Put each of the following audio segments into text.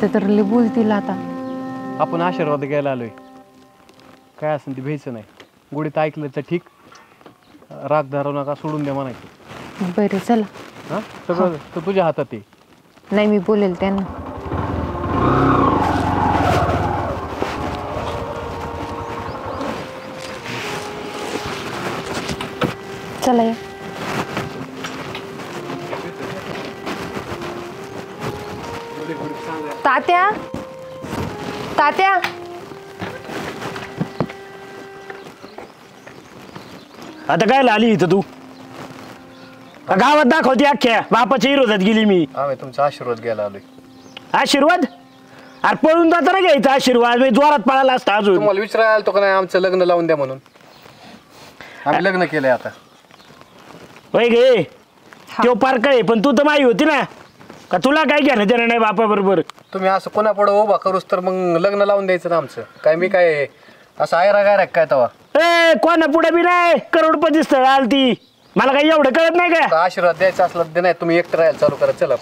तात्या तर लय बोलतील आता. आपण आशीर्वाद घ्यायला आलोय, काय असेल ते भ्यायचं नाही. गुढीत ऐकलं तर ठीक, राग धरू नका, सोडून द्या म्हणायचं. बरं चला. हां सगळं तर तुझ्या हातात आहे. नाही मी बोलेल त्यांना. चला या. तात्या तात्या आता काय आली इथं तू? गावात दाखवते अख्ख्या बापाच्या विरोधात गेली मी. आम्ही तुमचा आशीर्वाद घ्यायला आलोय. आशीर्वाद? अरे पळून जाताना घ्यायचा आशीर्वाद, जोरात पळाला असता अजून. तुम्हाला विचारायला आलो का नाही आमचं लग्न लावून द्या म्हणून? आम्ही लग्न केलंय आता. होय गे, तो पार्क आहे, पण तू तर माई होती ना, का तुला काय घेणं देणं नाही बापा बरोबर? तुम्ही असं कोणा पुढे उभा करूस तर मग लग्न लावून द्यायचं ना आमचं. काय मी काय असं आयरा गायरा काय तवा? ए कोणा पुढे बी नाही, करोडपती स्थळ आलती, मला काही एवढं कळत नाही का? आशीर्वाद द्यायचा असला तर नाही, तुम्ही एकटं राहायला चालू करा. चला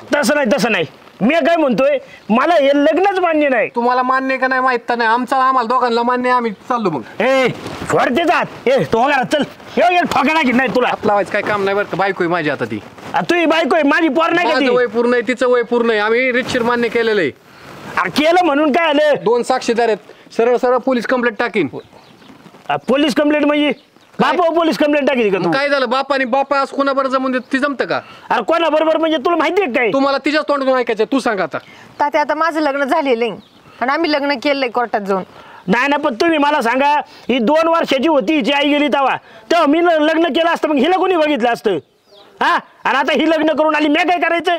तसं नाही मी काय म्हणतोय, मला हे लग्नच मान्य नाही. तुम्हाला मान्य का नाही माहित नाही, आम्हाला दोघांना मान्य, आम्ही चाललो मग. ए सोडते जात, ए तो घरात चल. ठोका की नाही तुला? हात लावायचं काय काम नाही बरं का? बायको आहे माझी आता ती. तुझी बायको आहे, माझी पोर नाही का? माझं वय पूर्ण आहे, तिचं वय पूर्ण आहे, आम्ही रितशीर मान्य केलेलं आहे. केलं म्हणून काय आलं? 2 साक्षीदार आहेत, सरळ सरळ पोलीस कंप्लेंट टाकीन. पोलीस कंप्लेंट म्हणजे बापा पोलीस कंप्लेंट टाकी का तू? काय झालं, बापा आज कोणाबरोबर जमून देत ती जमतं का? अरे कोणा बरोबर म्हणजे तुला माहिती आहे काय? तुम्हाला तिच्याच तोंडातून ऐकायचं, तू सांग आता. तात्या आता माझं लग्न झालेलं आहे आणि आम्ही लग्न केलंय कोर्टात जाऊन. नाही ना, पण तुम्ही मला सांगा, ही 2 वर्षाची होती, हिची आई गेली तेव्हा मी लग्न केलं असतं, मग हिला कोणी बघितलं असतं? हा, आणि आता ही लग्न करून आली, मी काय करायचं?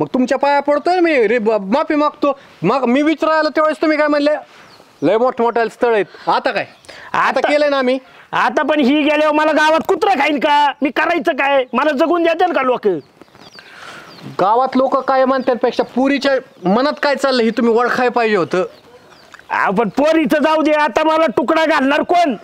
मग तुमच्या पाया पडतोय मी, माफी मागतो. मग मी विचारायला त्यावेळेस तुम्ही काय म्हणले, लय मोठमोठ्या स्थळ आहेत. आता काय, आता केलंय ना आम्ही. आता पण ही गेल्यावर मला गावात कुत्रा खाईन का? मी करायचं काय? मला जगून द्याल का लोक? गावात लोक काय म्हणतात पेक्षा पुरीच्या मनात काय चाललंय हे तुम्ही ओळखाय पाहिजे होतं. आपण पोरीचं जाऊ दे, आता मला तुकडा घालणार कोण?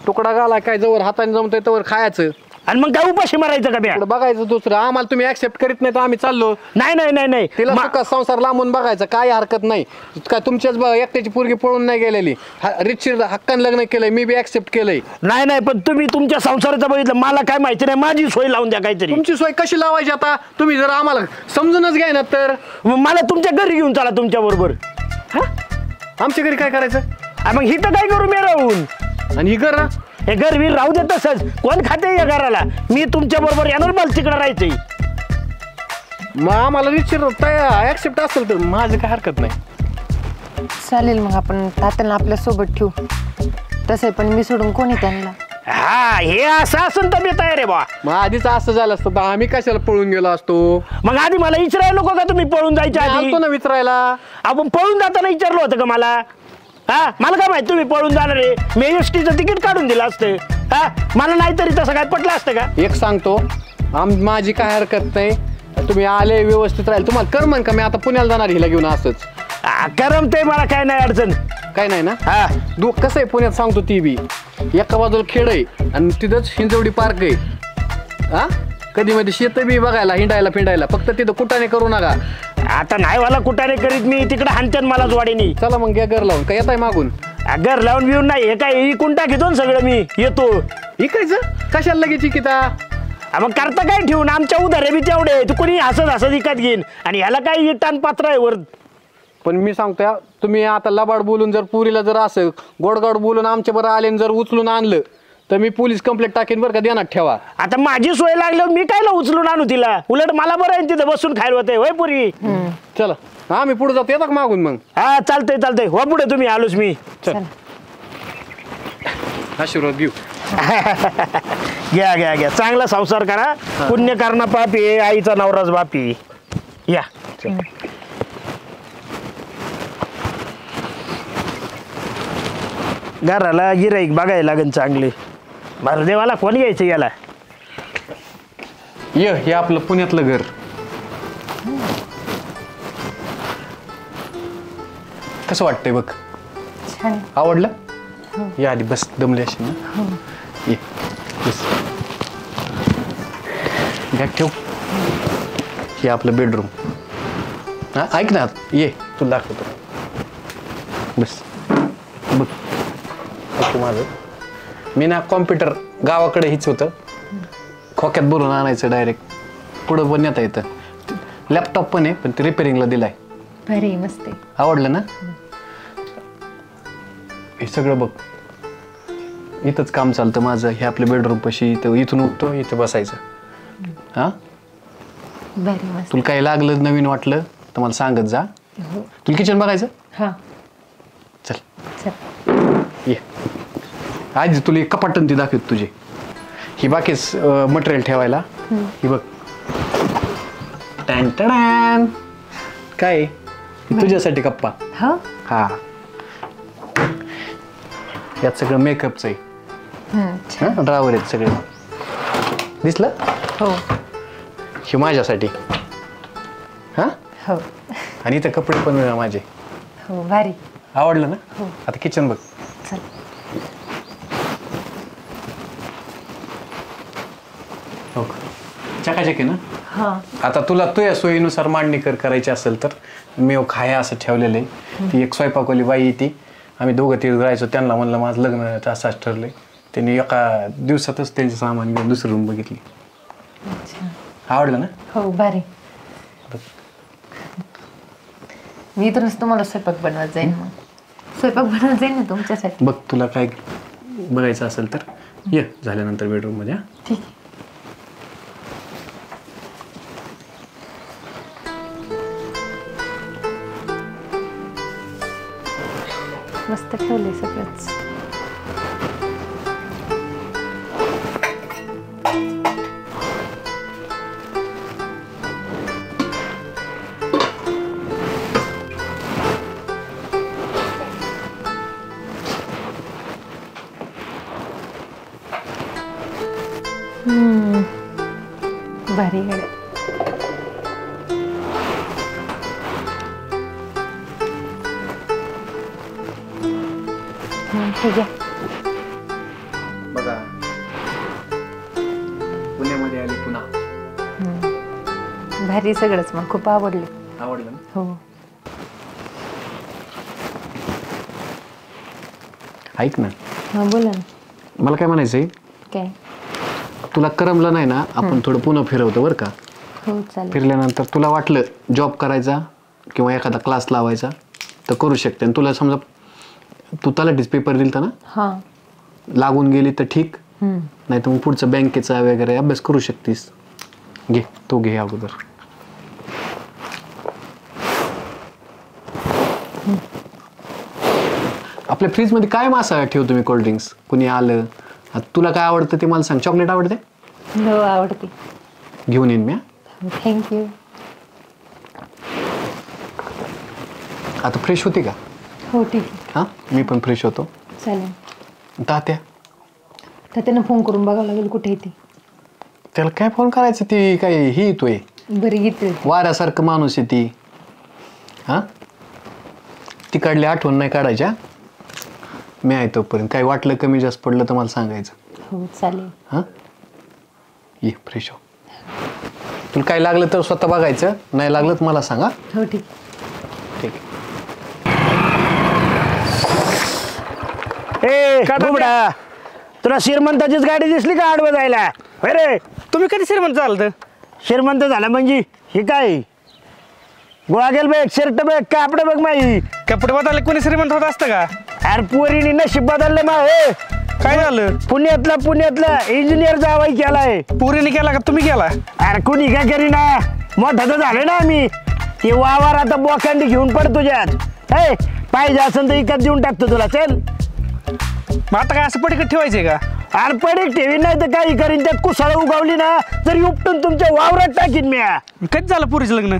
तुकडा घाला काय, जवळ हाताने जमतोय तवर खायचं आणि मग काय उपाशी मारायचं का? पुढं बघायचं दुसरं. आम्हाला तुम्ही ऍक्सेप्ट करीत नाही तर आम्ही चाललो. नाही तिला सुखा संसार लांबून बघायचं, काय हरकत नाही. काय तुमच्याच एकट्याची पोरगी पळून नाही गेलेली, रितशीर हक्कान लग्न केलंय, मी बी ऍक्सेप्ट केलंय. नाही पण तुम्ही तुमच्या संसाराचं बघितलं, मला काय माहिती नाही, माझी सोय लावून द्या काहीतरी. तुमची सोय कशी लावायची आता? तुम्ही जर आम्हाला समजूनच घ्याय ना तर मला तुमच्या घरी घेऊन चला तुमच्या बरोबर. आमच्या घरी काय करायचं? मग ही तर काय करू मी राहून? आणि ही घर हे घर वीर राहू दे तसंच, कोण खाते या घराला? मी तुमच्या बरोबर येणार, मला तिकडे राहायचंय. मग आम्हाला रितशीर ऍक्सेप्ट असेल तर माझं काय हरकत नाही. चालेल, मग आपण तात्यांना आपल्या सोबत ठेवू. तसं पण मी सोडून कोणी त्यांना. हा, हे असं असून तर मी तयार आहे बा. मग आधीच असं झालं असतं तर आम्ही कशाला पळून गेलो असतो? मग आधी मला विचारायला नको का तुम्ही पळून जायच्या आधी? आलतो ना विचारायला. आपण पळून जाताना विचारलं होतं का मला? हा, मला काय माहिती तुम्ही पळून जाणार आहे? मी एसटीचं तिकीट काढून दिलं असतं. हा, मला नाहीतरी तसं काय पटलं असतं का? एक सांगतो, माझी काय हरकत नाही, तुम्ही आले व्यवस्थित राहील. तुम्हाला करमन का मी आता पुण्याला जाणार हिला घेऊन? असंच करमते, मला काय नाही अडचण. काय नाही ना? हा, कसं आहे पुण्यात सांगतो, ती बी एका बाजूला खेड आहे आणि तिथंच हिंजवडी पार्क आहे. हा, कधी मध्ये शेत बी बघायला, हिंडायला फिंडायला. फक्त तिथं कुटाने करू नका. आता नाही मला कुठाने करीत मी, तिकडे हाणते मला जोडीनी. चला मग घ्या घर लावून. काय येत आहे मागून? घर लावून बिवून नाही, हे काय इकून टाकीतो सगळं मी येतो. इकायचं कशाला लगेच किता? मग करता काय ठेवून, आमच्या उधारे बी तेवढे, तू कोणी हसत विकत घेईन आणि ह्याला काय इटान पात्र आहे वर. पण मी सांगतोय, तुम्ही आता लबाड बोलून जर पुरीला जर असं गोडगोड बोलून आमच्या बरं आले जर उचलून आणलं तर मी पोलीस कंप्लेंट टाकेन बरं का, ध्यानात ठेवा. आता माझी सोय लागल्यावर मी कायला उचलून आणू तिला? उलट मला बरं आहे तिथं बसून खायला होते. होय पुरी, चला आम्ही पुढे जातो. येतात मागून मग? हा चालतंय हो पुढे तुम्ही, आलोच मी. चल, आशीर्वाद घेऊ. घ्या चांगला संसार करा. पुण्य करणं पापी आहे, आईचा नवराच बापी. या घराला गिराईक बघायला लागेल चांगले. देवाला कोण घ्यायचं याला? हे आपलं पुण्यातलं घर. कसं वाटतंय बघ? छान. आवडलं? या आधी बस, दमले अशी ना. ये बस, बॅग ठेव. हे आपलं बेडरूम. हा, ऐक ना, ये तुला दाखवतो. बस बघ ओके माझं. मी ना कॉम्प्युटर गावाकडे हीच होतं, खोक्यात भरून आणायचं डायरेक्ट. पुढं पण येता येतं. लॅपटॉप पण आहे, पण ते रिपेअरिंगला दिलाय. भारी मस्त आहे. आवडलं ना? हे सगळं बघ, इथंच काम चालतं माझं. हे आपल्या बेडरूम पाशी, इथं इथून उठतो, इथं बसायचं. हा भारी मस्त. तुला काही लागलं नवीन वाटलं तर मला सांगत जा. हो. तुला किचन बघायचं? हा चल चल. ये. आजी तुला एक कपाटन ती दाखवत तुझी. ही बाकीच मटेरियल ठेवायला. ही बघ. टॅन टॅन. काय आहे? ही तुझ्यासाठी कप्पा. हा हा, यात सगळं मेकअपचं आहे. छान. ड्रावर आहेत सगळे. दिसलं? हो हे माझ्यासाठी. हा, हो आणि इथं कपडे पण माझे. हो भारी. आवडलं ना? हो. आता किचन बघ. चल. हो, चकाचक आहे ना? हा आता तुला तुझ्या सोयीनुसार मांडणी करायची असेल तर मी खाया असं ठेवलेलं आहे. ती एक स्वयंपाकवाली बाई येते, आम्ही दोघं तिघं राहायचो. त्यांना म्हणलं माझं लग्न असाच ठरलंय. त्यांनी एका दिवसातच त्यांचं सामान घेऊन दुसरी रूम बघितली. अच्छा. आवडलं ना? हो भारी. मी इथूनच तुम्हाला स्वयंपाक बनवत जाईन. मग स्वयंपाक बनवत जाईन ना तुमच्यासाठी. बघ तुला काय बघायचं असेल तर ये झाल्यानंतर बेडरूम मध्ये. ठीक आहे. मस्त ठेवले सगळंच. भारी गड्या. ठीक आहे. बघा पुण्यामध्ये आली पुन्हा. भारी सगळंच. मग खूप आवडले. आवडलं ना? हो. ऐक ना, हा बोला ना. मला काय म्हणायचंय, काय? तुला करमलं नाही ना, आपण थोडं पुन्हा फिरवतो बरं का. हो चालेल. फिरल्यानंतर तुला वाटलं जॉब करायचा किंवा एखादा क्लास लावायचा तर करू शकते. आणि तुला समजा तू तलाठीच पेपर दिलता ना, हा लागून गेली तर ठीक, नाही तर मग पुढचं बँकेचा वगैरे अभ्यास करू शकतीस. घे तो घे अगोदर. आपल्या फ्रीजमध्ये काय मासा ठेवतो मी कोल्ड्रिंक्स. कुणी आलं, आता तुला काय आवडतं ते मला सांग. चॉकलेट आवडते? हो आवडते. घेऊन येईन मी. थँक्यू. आता फ्रेश होती का? हो ठीक आहे. हां मी पण फ्रेश होतो. चालेल. तात्या तर त्यांना फोन करून बघावं लागेल कुठे येते. त्याला काय फोन करायचं, ती काय ही येतोय बरी घेते. वाऱ्यासारखं माणूस आहे ती. हां तिकडली आठवण नाही काढायच्या. मी आहे तोपर्यंत. काही वाटलं कमी जास्त पडलं तर मला सांगायचं. हो चालेल. हां ये फ्रेश हो. तुला काय लागलं तर स्वतः बघायचं, नाही लागलं तर मला सांगा. हो ठीक. ठीक आहे. ए बुबडा, तुला श्रीमंताचीच गाडी दिसली का आडवं जायला? अरे तुम्ही कधी श्रीमंत चालतं? श्रीमंत झाला म्हणजे हे काय? गोळा बघ, शर्ट बघ, कापड बघ माई. कपडे बदलले कोणी श्रीमंत होत असतं का? अरे पोरीने नशीब बदलले मा. काय झालं? पुण्यातला इंजिनियर जावाई केलाय. पुरीने केला का तुम्ही केला? अरे कुणी काय करीना, मोठा तर झालं ना आम्ही. ते वावर आता बोकांडी घेऊन पड तुझ्यात. ए पाहिजे असं तर इकत देऊन टाकतो तुला. चल. मग आता काय असं पडीकडे ठेवायचंय का? अरे पडीक ठेवी नाही तर काही करीन. त्यात कुसाळ उगावली ना तरी उपटून तुमच्या वावरात टाकीन म्या. कधी झालं पुरीचं लग्न?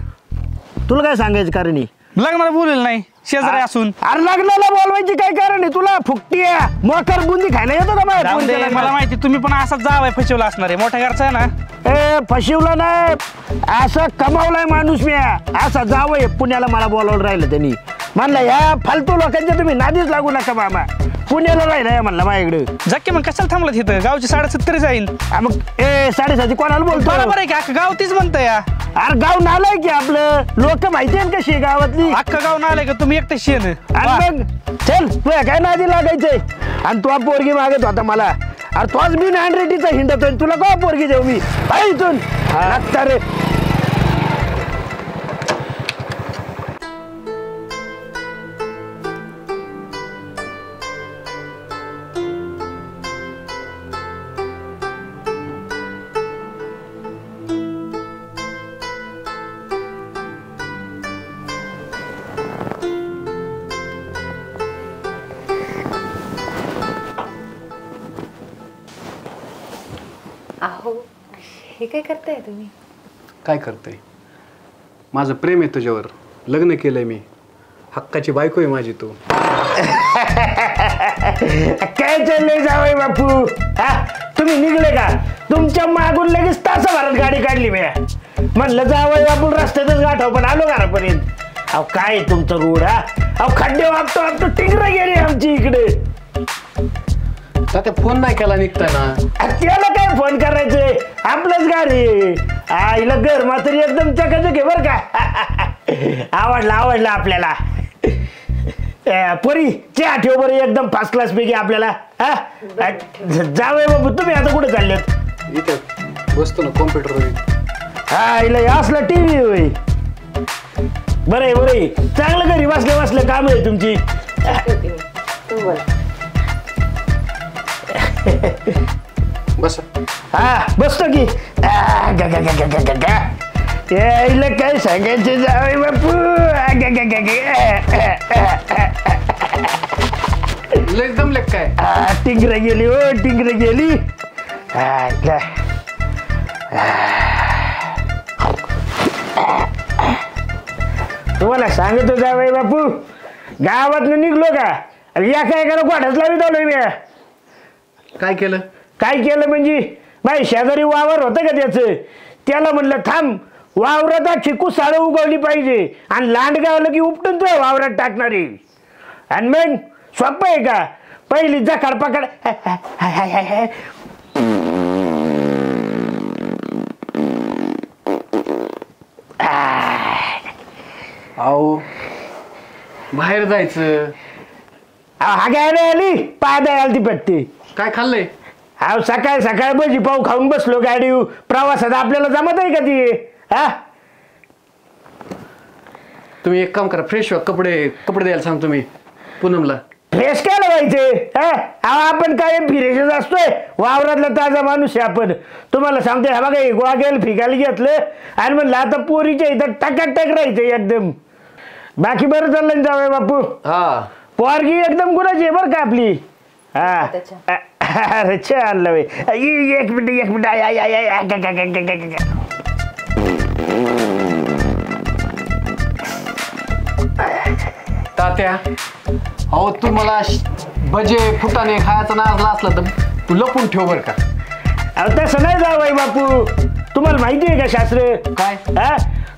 तुला काय सांगायचं कारण आहे? लग्नाला बोलेल नाही शेजारी असून. अरे लग्नाला बोलवायची काय कारण आहे तुला? फुकटी मोकर बुंदी खायला येतो का माझ्या जाऊ दे, पोरीच्या मला लग्नात? माहिती तुम्ही पण असाच जावाय फसवला असणार आहे. मोठ्या घरचा आहे ना. ए फशिवला नाही, असं कमावलाय माणूस म्या. असा जावं पुण्याला मला बोलावलं राहिलं त्यांनी. म्हणलं या फालतू लोकांच्या तुम्ही नादीच लागू नका मामा. पुण्याला राहिलाय म्हणला माझ्याकडे. जाके मग कशाला थांबलं तिथं? गावची 7:30 जाईन. मग 7:30 कोणाला बोलतो? बरोबर आहे की अख्खं गाव तीच म्हणतं या. अरे गाव नालाय की आपलं, लोक माहिती आहेत कशी आहे गावातली. अख्खं गाव नालाय का तुम्ही एकटं शेण? आणि मग चल तुझ्या काय नादी लागायचंय. आणि तू पोरगी मागत होता मला. अरे तोच मी नानरेटीचा हिंडतोय, तुला का पोरगी देऊ मी? इथून लागता रे. अहो हे काय करताय तुम्ही? काय करते? माझं प्रेम आहे तुझ्यावर, लग्न केलंय मी, हक्काची बायको आहे माझी तू. काय चाललंय जावई बापू? तुम्ही निघले का? तुमच्या मागून लगेच तासाभरात गाडी काढली मी. म्हणलं जावई बापू रस्त्यातच गाठाव, पण आलो घरापर्यंत. अहो काय तुमचं रूढ? अहो खड्डे वापतो वापतो टिंगरं गेली आमची इकडे. त्या फोन नाही केला निघताना. त्याला काय फोन करायचंय, आपलंच गाडी. आईला घर मात्र एकदम चकाचक आहे बरं का. आवडला आपल्याला. परी चहा ठेव बरं, एकदम फर्स्ट क्लास पैकी आपल्याला. जावय बाबू तुम्ही आता कुठे चाललेत? इथे बसतो ना कॉम्प्युटर. आईला असला टीव्ही होय. बरं चांगलं घरी बसल्या बसल्या काम आहे तुमची. बस. बसतो की. काय सांगायचे जावई बापू. एकदम लेख काय टिंगर गेली हो, टिंगर गेली. तुम्हाला सांगतो जावई बापू, गावातनं निघलो का या काय करा गोठ्याच लावी आलोय मी. काय केलं? काय केलं म्हणजे बाई शेजारी वावर होतं का त्याचं, त्याला म्हणलं थांब वावरात चिकू साळं उगवली पाहिजे आणि लांडगा आलं की उपटून तुझ्या वावरात टाकणारी. आणि मग सोपं आहे का? पहिली जखाड पकड. अहो बाहेर जायचं. हा काय नाही आली पाय आली ती पत्ती. काय खाल्लंय? अहो सकाळ सकाळ भजी पाव खाऊन बसलो गाडी. प्रवासात आपल्याला जमत आहे का ती? तुम्ही एक काम करा, फ्रेश व्हा, कपडे द्यायला सांगतो मी पूनमला. फ्रेश काय लावायचे? आपण काय फिरेशच असतोय, वावरातला ताजा माणूस आहे आपण. तुम्हाला सांगतोय हा बघा गोगेल फिकायला घेतलं आणि म्हणलं आता पोरीच्या इथं टकाटक राहायचं एकदम. बाकी बरं चाललं जावय बापू. हा पोरगी एकदम गुणाची आहे बरं का आपली. अरे छान लवे. एक मिनिट तात्या, अहो तू मला भजे फुटाने खायचा नाजला असला तर तू लपून ठेव बर का. अहो तसं नाही जावई बापू, तुम्हाला माहिती आहे का शास्त्र काय?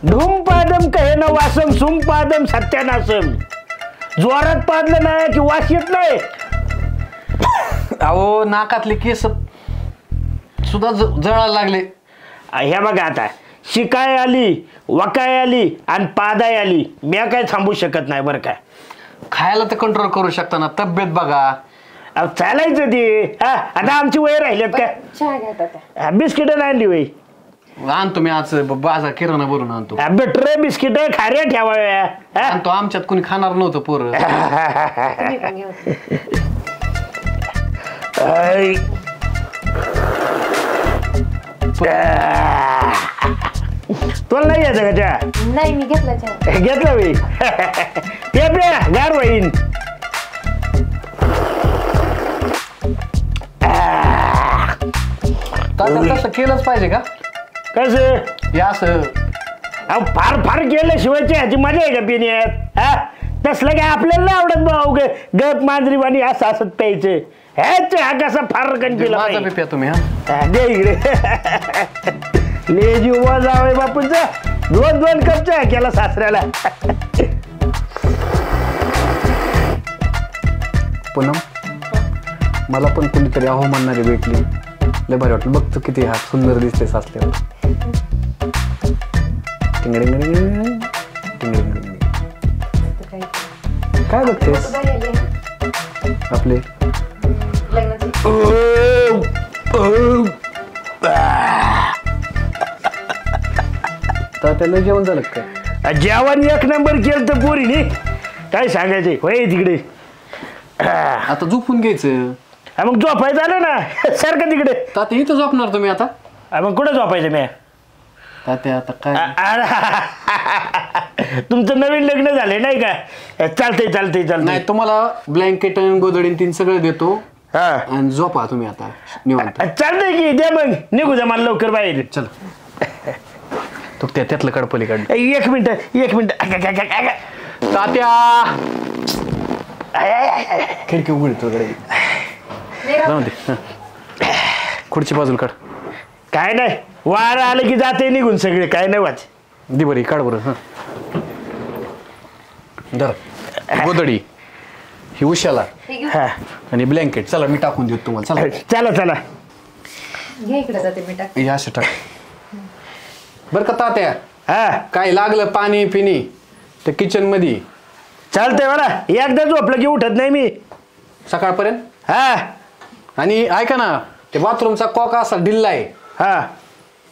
धूम पादम कहे न वासम सुम पादम सत्यानासम. जोरात पादलं नाही की वास येत नाही. अहो नाकातले केस सुद्धा जळायला लागले. हे बघा आता शिकाय आली, वकाय आली आणि पादाय आली, मी काय थांबू शकत नाही बरं का. खायला तर कंट्रोल करू शकता ना, तब्येत बघा. अहो चालायचं ते. आता आमची वय राहिल्यात का? चहा घ्या. बिस्किट आणली वय. आणतो मी आज बाजार किराणा भरून आणतो. बेटर बिस्किट खाऱ्या ठेवाव्या. आणतो, आमच्यात कोणी खाणार नव्हतं पोरं. तुला नाही यायचं का चहा? नाही मी घेतला चहा. घेतला बाई. प्या गार होईन. तसं केलंच पाहिजे का? कसं या असं अहो फार केल्याशिवाय चहाची मजा आहे का पिण्यात? तसलं काय आपल्याला नाही आवडत भाऊ. गप मांजरी वाणी असं असत प्यायचं. हे चहा कसा फार कंटिला माझा बी प्या तुम्ही. दे इकडे. ले जीवा जावय बापूंचा 2 कप चहा केला सासऱ्याला. पूनम मला पण कोणीतरी अहो म्हणणारी भेटली, लय भारी वाटलं. बघतो किती हा सुंदर दिसते साचल्यावर. काय बघतेस आपले? तर त्याला जेवण झालं काय? जेवण एक नंबर केलं तर पोरीने, काय सांगायचे होय तिकडे. आता झोपून घ्यायचं. मग झोपायचं आलं ना सारखं तिकडे. तात्या इथं झोपणार तुम्ही आता? मग कुठं झोपायचं मी? तात्या आता काय? तुमचं नवीन लग्न झालंय नाही का? चालतंय नाही, तुम्हाला ब्लँकेट आणि गोदडी तीन सगळं देतो. हा आणि झोपा तुम्ही आता निवांत. चालतंय की द्या, मग निघू द्या मला लवकर बाहेर. चल तू त्यातलं काढ पलीकडे. एक मिनिट. तात्या खिडकी उघडतो जाऊ दे. खुर्ची बाजूला काढ. काय नाही, वारं आलं की जाते निघून सगळे, काय नाही वाच. दे बरी काढ बरं. हां धर गोदडी ही उशाला हा आणि ब्लँकेट. चला मी टाकून देतो तुम्हाला. चला घे इकडे जाते मी टाक. या असे टाक बरं का तात्या. हा काय लागलं पाणी पिणी तर किचन मध्ये. चालतंय मला, एकदा झोपलं की उठत नाही मी सकाळपर्यंत. हा आणि ऐका ना, ते बाथरूमचा कॉक असा ढिल्ला आहे, हा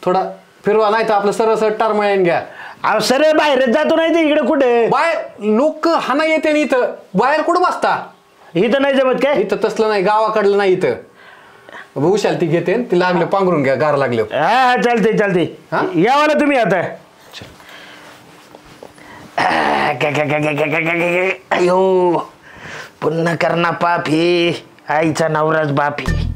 थोडा फिरवा, नाही तर आपलं सरळ टारमळ्यान घ्या. अहो सरळ बाहेरच जातो, नाही तर इकडे कुठे बाहेर लोक हाना येते आणि इथं बाहेर कुठं बसता? इथं नाही जमत काय? इथं तसलं नाही, गावाकडलं नाही इथं. उशाल ती घेते ती लागलं पांघरून घ्या, गार लागलं. हा चालतंय हा? यावाला तुम्ही आता. अयो पुन्हा करणा पाप हे, आईचा नवराच बाप हे.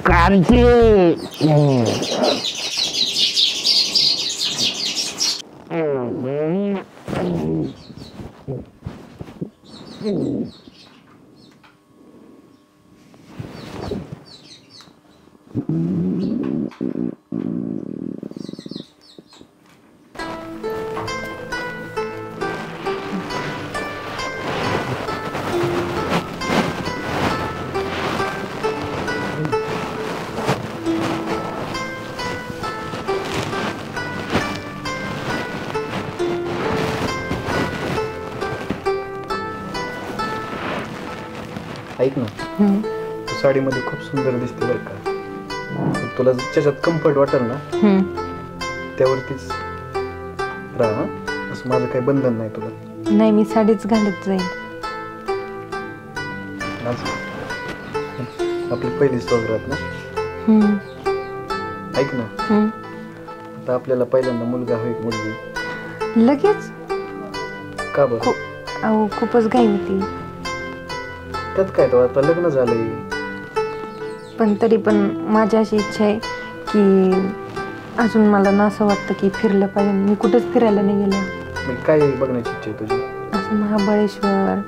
क्रांती ऐक ना, तू साडीमध्ये खूप सुंदर दिसते बरं का. तुला ज्याच्यात कम्फर्ट वाटेल ना त्यावरतीच राहा. असं माझं काही बंधन नाही तुला. नाही, मी साडीच घालत जाईल. आज आपली पहिली सोबत ना. ऐक ना, आता आपल्याला पहिल्यांदा मुलगा होईल मुलगी लगेच? का बरं? अहो खूपच घाई होती. त्यात काय, तो आता लग्न झालंय. पण तरी पण माझी अशी इच्छा आहे की अजून मला ना असं वाटतं की फिरलं पाहिजे. मी कुठंच फिरायला नाही गेले. मग काय बघण्याची इच्छा आहे तुझी? असं महाबळेश्वर,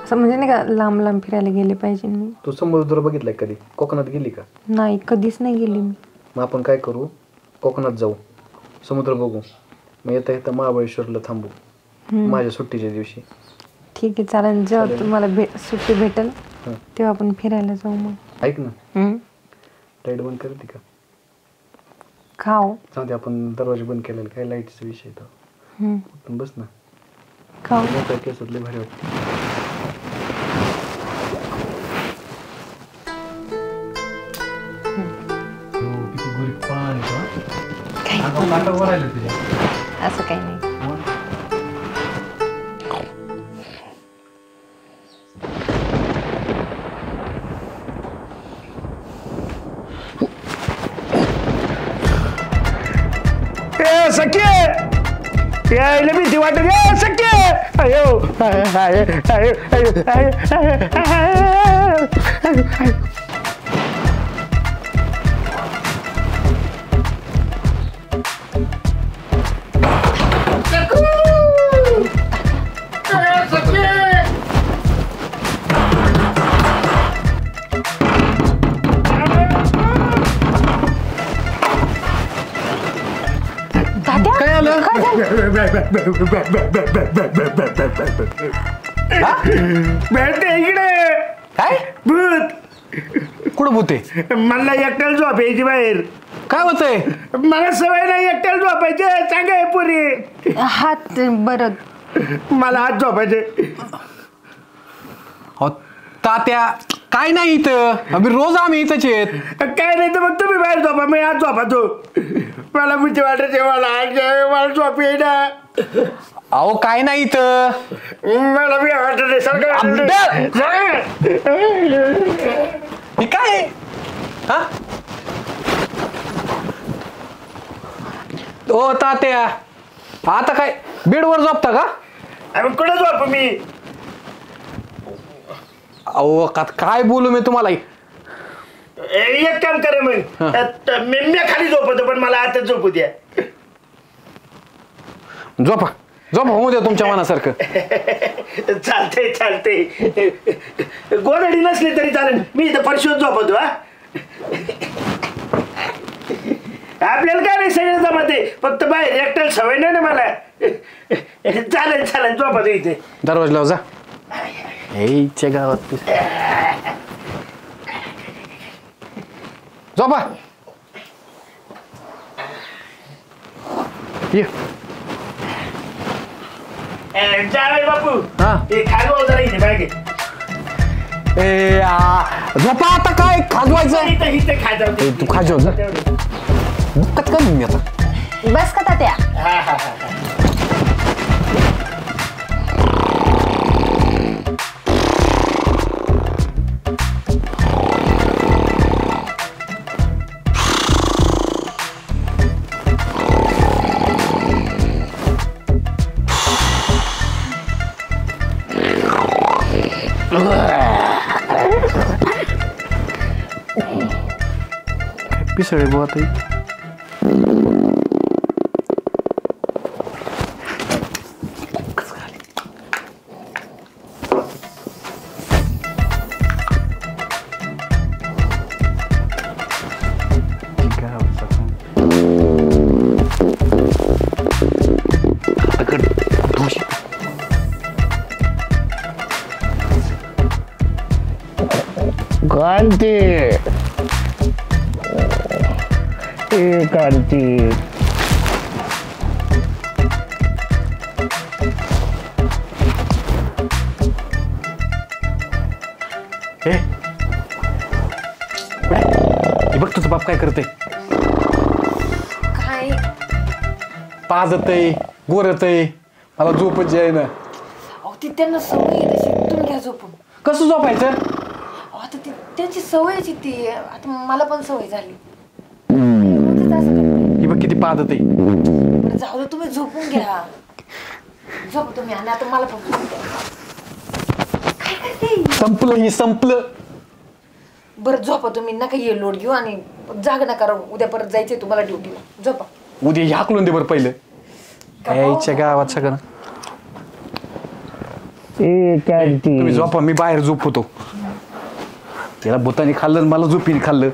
असं म्हणजे नाही का, लांब लांब फिरायला गेले पाहिजे मी. तू समुद्र बघितलाय कधी? कोकणात गेली का? नाही, कधीच नाही गेली मी. मग आपण काय करू, कोकणात जाऊ, समुद्र बघू, मग येता येता महाबळेश्वरला थांबू माझ्या सुट्टीच्या दिवशी. ठीक आहे, चालेल. जेव्हा तुम्हाला सुट्टी भेटेल तेव्हा आपण फिरायला जाऊ. मग ऐक ना, लाईट बंद करते का? खाऊ सांगते, आपण दरवाजा बंद केलेला, काय लाईटचा विषय तो. पण बस ना, खाऊ. मोठ्या केसात लय भारी वाटतं. किती गुरी पाणी असं काही नाही. सख्य यायला भीती वाटत. सख्य अयो भेटते इकडे काय भूत. कुठं भूते मला एकट्याला झोपायची बाहेर. काय होतंय मला सवय नाही एकट्याला झोपायचे. सांगा पुरी हात बरं मला हात झोपायचे. अहो, तात्या काय नाही इथं आम्ही इथंच आहेत. काय नाही तर मग तुम्ही बाहेर झोपा मी आज झोपातो. मला भीती वाटायचे. मला झोप येईना. अहो काय नाही इथं मला बी वाटत हे काय हा ओ तात्या आता काय बेडवर झोपता का? आम्ही कुठं झोप मी. अहो काय बोलू मी तुम्हाला एक काम करा मग मी खाली झोपतो पण मला आता झोपू द्या. झोपा होऊ द्या तुमच्या मनासारखं. चालतंय चालतंय. गोधडी नसली तरी चालेल. मी इथं फरशीवर झोपतो. हा आपल्याला काय नाही सगळं जमते. फक्त बाहेर एकट्याला सवय नाही ना मला. चालेल चालेल झोपतो इथे. दरवाजा लाव जा. हेच्या गावात झोपा ये. जावे बापू हा. हे खाली जरा इथे बागे. झोपा आता काय खाजवायचं इथं इथे खायचं. तू खाजव जा दुःखात का मी आता बस का तात्या. हा हा हा. पिसळे बुवा ताई. कांती कांती बघ तुझं बाप काय करते. काय पाजतय गोरतय मला झोपच आहे ना. अहो ती त्यांना सवय आहे तशी. तुम्ही घ्या झोपून. कसं झोपायचं? अहो आता ती त्यांची सवयची ती. आता मला पण सवय झाली. ही बघ किती पाजत आहे. बरं जाऊ दे तुम्ही झोपून घ्या. झोप तुम्ही. आणि आता मला पण झोपून द्या. काय करते? संपलं ही संपलं. बरं झोपा तुम्ही. नका ये लोड घेऊ आणि जाग नका राहू. उद्या परत जायचंय तुम्हाला ड्युटीला. झोपा. उद्या ह्याकलून दे बरं पहिलं. यायच्या गावात सगळं तुम्ही झोपा मी बाहेर झोपतो. त्याला भूतानी खाल्लं मला झोपीने खाल्लं.